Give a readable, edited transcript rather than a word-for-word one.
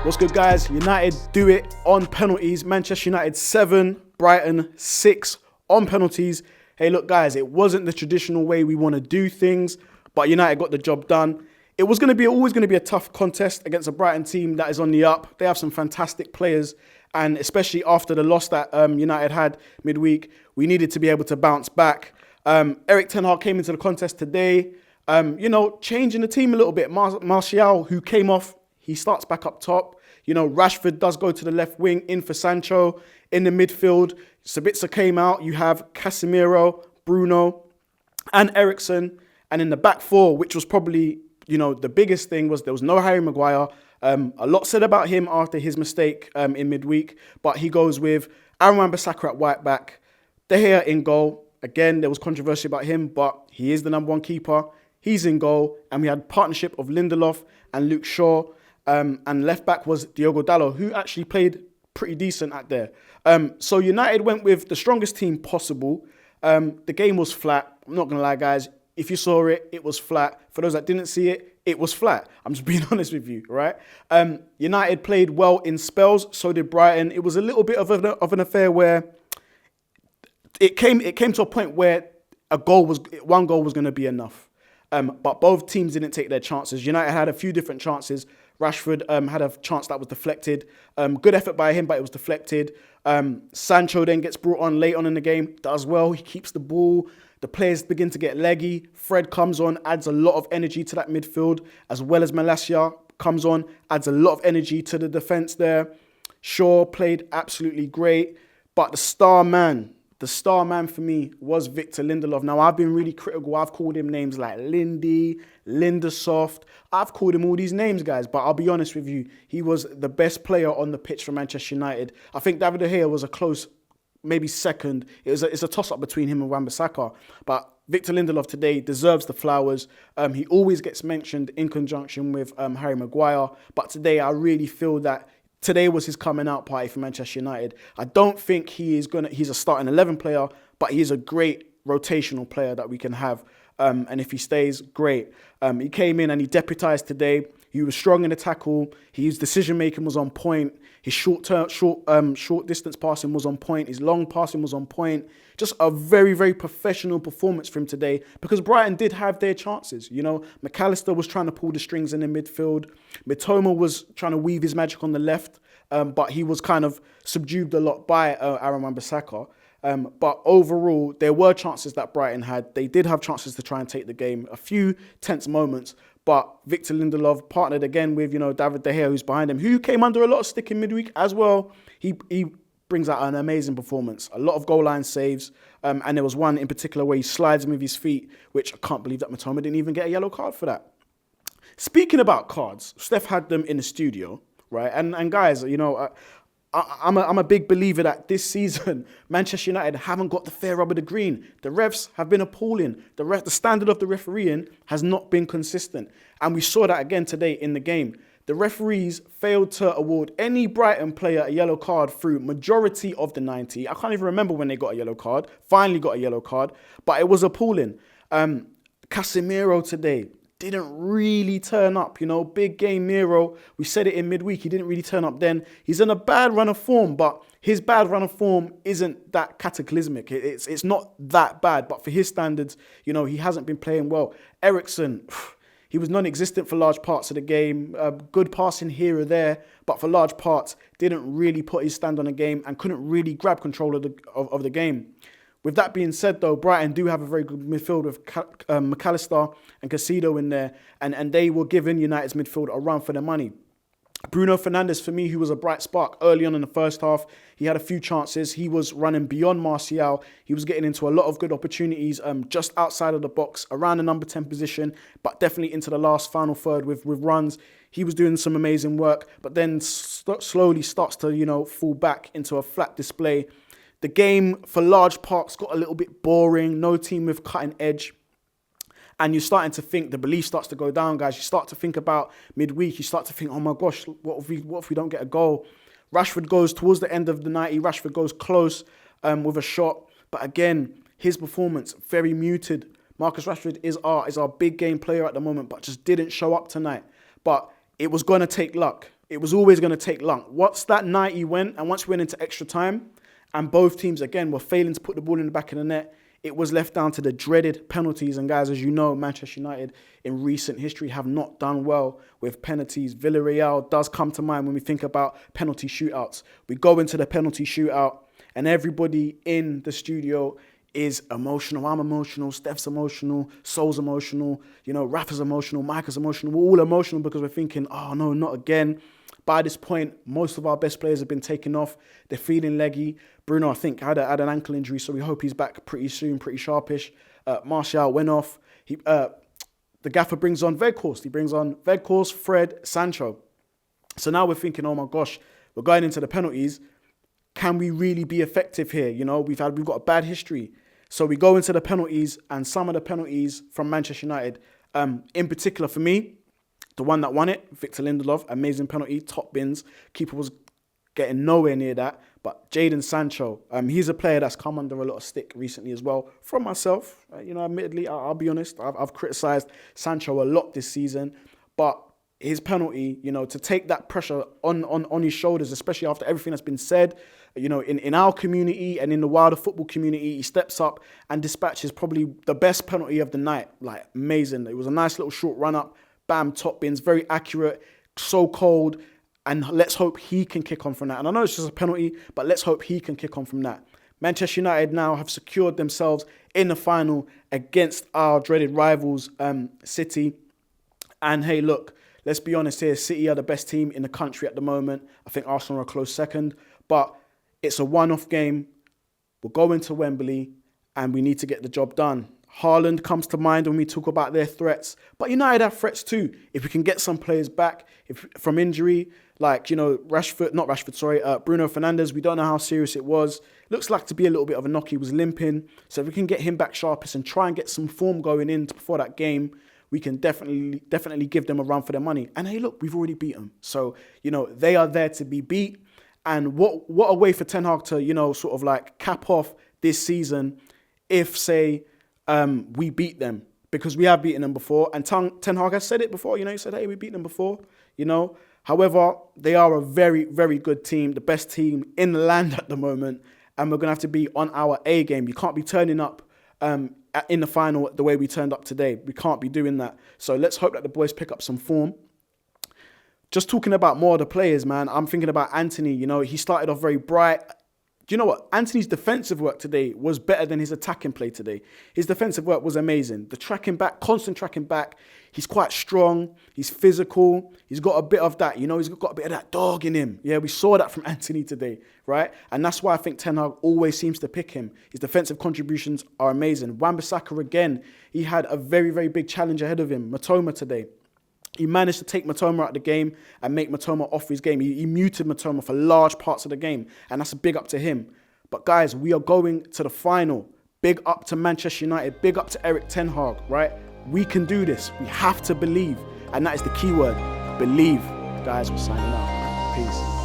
What's good, guys? United do it on penalties. Manchester United 7, Brighton 6 on penalties. Hey, look, guys, it wasn't the traditional way we want to do things, but United got the job done. It was always going to be a tough contest against a Brighton team that is on the up. They have some fantastic players, and especially after the loss that United had midweek, we needed to be able to bounce back. Erik ten Hag came into the contest today, changing the team a little bit. Martial, who came off, he starts back up top. Rashford does go to the left wing, in for Sancho. In the midfield, Sabitzer came out. You have Casemiro, Bruno, and Eriksen. And in the back four, which was probably, the biggest thing, was there was no Harry Maguire. A lot said about him after his mistake in midweek. But he goes with Aaron Wan-Bissaka at right back. De Gea in goal. Again, there was controversy about him, but he is the number one keeper. He's in goal. And we had partnership of Lindelof and Luke Shaw. And left back was Diogo Dalot, who actually played pretty decent at there. So United went with the strongest team possible. The game was flat. I'm not going to lie, guys. If you saw it, it was flat. For those that didn't see it, it was flat. I'm just being honest with you, right? United played well in spells. So did Brighton. It was a little bit of an affair where it came to a point where one goal was going to be enough. But both teams didn't take their chances. United had a few different chances. Rashford had a chance that was deflected. Good effort by him, but it was deflected. Sancho then gets brought on late on in the game. Does well. He keeps the ball. The players begin to get leggy. Fred comes on, adds a lot of energy to that midfield, as well as Malacia comes on, adds a lot of energy to the defence there. Shaw played absolutely great. But the star man for me was Victor Lindelof. Now, I've been really critical. I've called him names like Lindy, Lindersoft. I've called him all these names, guys. But I'll be honest with you, he was the best player on the pitch for Manchester United. I think David De Gea was a close, maybe second. It's a toss-up between him and Wan-Bissaka. But Victor Lindelof today deserves the flowers. He always gets mentioned in conjunction with Harry Maguire. But today, I really feel that today was his coming out party for Manchester United. I don't think he's a starting 11 player, but he is a great rotational player that we can have. And if he stays, great. He came in and he deputised today. He was strong in the tackle. His decision making was on point. His short distance passing was on point. His long passing was on point. Just a very, very professional performance from him today, because Brighton did have their chances. McAllister was trying to pull the strings in the midfield. Mitoma was trying to weave his magic on the left, but he was kind of subdued a lot by Aaron Wan-Bissaka. But overall, there were chances that Brighton had. They did have chances to try and take the game. A few tense moments. But Victor Lindelof partnered again with, David De Gea, who's behind him, who came under a lot of stick in midweek as well. He brings out an amazing performance. A lot of goal line saves. And there was one in particular where he slides him with his feet, which I can't believe that Mitoma didn't even get a yellow card for that. Speaking about cards, Steph had them in the studio, right? And guys, I'm a big believer that this season, Manchester United haven't got the fair rub of the green. The refs have been appalling. The standard of the refereeing has not been consistent. And we saw that again today in the game. The referees failed to award any Brighton player a yellow card through majority of the 90. I can't even remember when they got a yellow card. Finally got a yellow card. But it was appalling. Casemiro today didn't really turn up, big game Miro. We said it in midweek. He didn't really turn up then. He's in a bad run of form, but his bad run of form isn't that cataclysmic. It's not that bad, but for his standards, he hasn't been playing well. Eriksen, he was non-existent for large parts of the game. Good passing here or there, but for large parts, didn't really put his stand on the game and couldn't really grab control of the game. With that being said, though, Brighton do have a very good midfield with McAllister and Caicedo in there, and they were giving United's midfield a run for their money. Bruno Fernandes, for me, who was a bright spark early on in the first half. He had a few chances. He was running beyond Martial. He was getting into a lot of good opportunities just outside of the box, around the number 10 position, but definitely into the last final third with runs. He was doing some amazing work, but then slowly starts to, fall back into a flat display. The game, for large parts, got a little bit boring. No team with cutting edge. And you're starting to think, the belief starts to go down, guys. You start to think about midweek. You start to think, oh my gosh, what if we don't get a goal? Rashford goes towards the end of the 90. Rashford goes close with a shot. But again, his performance, very muted. Marcus Rashford is our big game player at the moment, but just didn't show up tonight. But it was going to take luck. it was always going to take luck. Once that 90 went, and once we went into extra time, and both teams, again, were failing to put the ball in the back of the net, it was left down to the dreaded penalties. And guys, as you know, Manchester United in recent history have not done well with penalties. Villarreal does come to mind when we think about penalty shootouts. We go into the penalty shootout and everybody in the studio is emotional. I'm emotional, Steph's emotional, Sol's emotional, Rafa's emotional, Micah's emotional. We're all emotional because we're thinking, oh no, not again. By this point, most of our best players have been taken off. They're feeling leggy. Bruno, I think, had an ankle injury, so we hope he's back pretty soon, pretty sharpish. Martial went off. The gaffer brings on Weghorst. He brings on Weghorst, Fred, Sancho. So now we're thinking, oh my gosh, we're going into the penalties. Can we really be effective here? We've got a bad history. So we go into the penalties, and some of the penalties from Manchester United, in particular for me, the one that won it, Victor Lindelof, amazing penalty, top bins. Keeper was getting nowhere near that. But Jadon Sancho, he's a player that's come under a lot of stick recently as well. From myself, admittedly, I'll be honest, I've criticised Sancho a lot this season. But his penalty, to take that pressure on his shoulders, especially after everything that's been said, in our community and in the wider football community, he steps up and dispatches probably the best penalty of the night. Like, amazing. It was a nice little short run-up. Bam, top bins, very accurate, so cold, and let's hope he can kick on from that. And I know it's just a penalty, but let's hope he can kick on from that. Manchester United now have secured themselves in the final against our dreaded rivals, City. And hey, look, let's be honest here, City are the best team in the country at the moment. I think Arsenal are a close second, but it's a one-off game. We'll go into Wembley, and we need to get the job done. Haaland comes to mind when we talk about their threats, but United have threats too. If we can get some players back from injury, like, Bruno Fernandes, we don't know how serious it was. Looks like to be a little bit of a knock. He was limping. So if we can get him back sharpest and try and get some form going in before that game, we can definitely give them a run for their money. And hey, look, we've already beat them. So, they are there to be beat. And what a way for Ten Hag to, sort of like cap off this season if, say, we beat them, because we have beaten them before. And Ten Hag has said it before, he said, hey, we beat them before, However, they are a very, very good team, the best team in the land at the moment. And we're going to have to be on our A game. You can't be turning up in the final the way we turned up today. We can't be doing that. So let's hope that the boys pick up some form. Just talking about more of the players, man, I'm thinking about Anthony. He started off very bright. Do you know what? Anthony's defensive work today was better than his attacking play today. His defensive work was amazing. The tracking back, constant tracking back. He's quite strong. He's physical. He's got a bit of that, he's got a bit of that dog in him. Yeah, we saw that from Anthony today, right? And that's why I think Ten Hag always seems to pick him. His defensive contributions are amazing. Wan-Bissaka, again, he had a very, very big challenge ahead of him. Matoma today. He managed to take Matoma out of the game and make Matoma off his game. He muted Matoma for large parts of the game, and that's a big up to him. But guys, we are going to the final. Big up to Manchester United. Big up to Erik ten Hag, right? We can do this. We have to believe, and that is the key word, believe. Guys, we're signing out. Peace.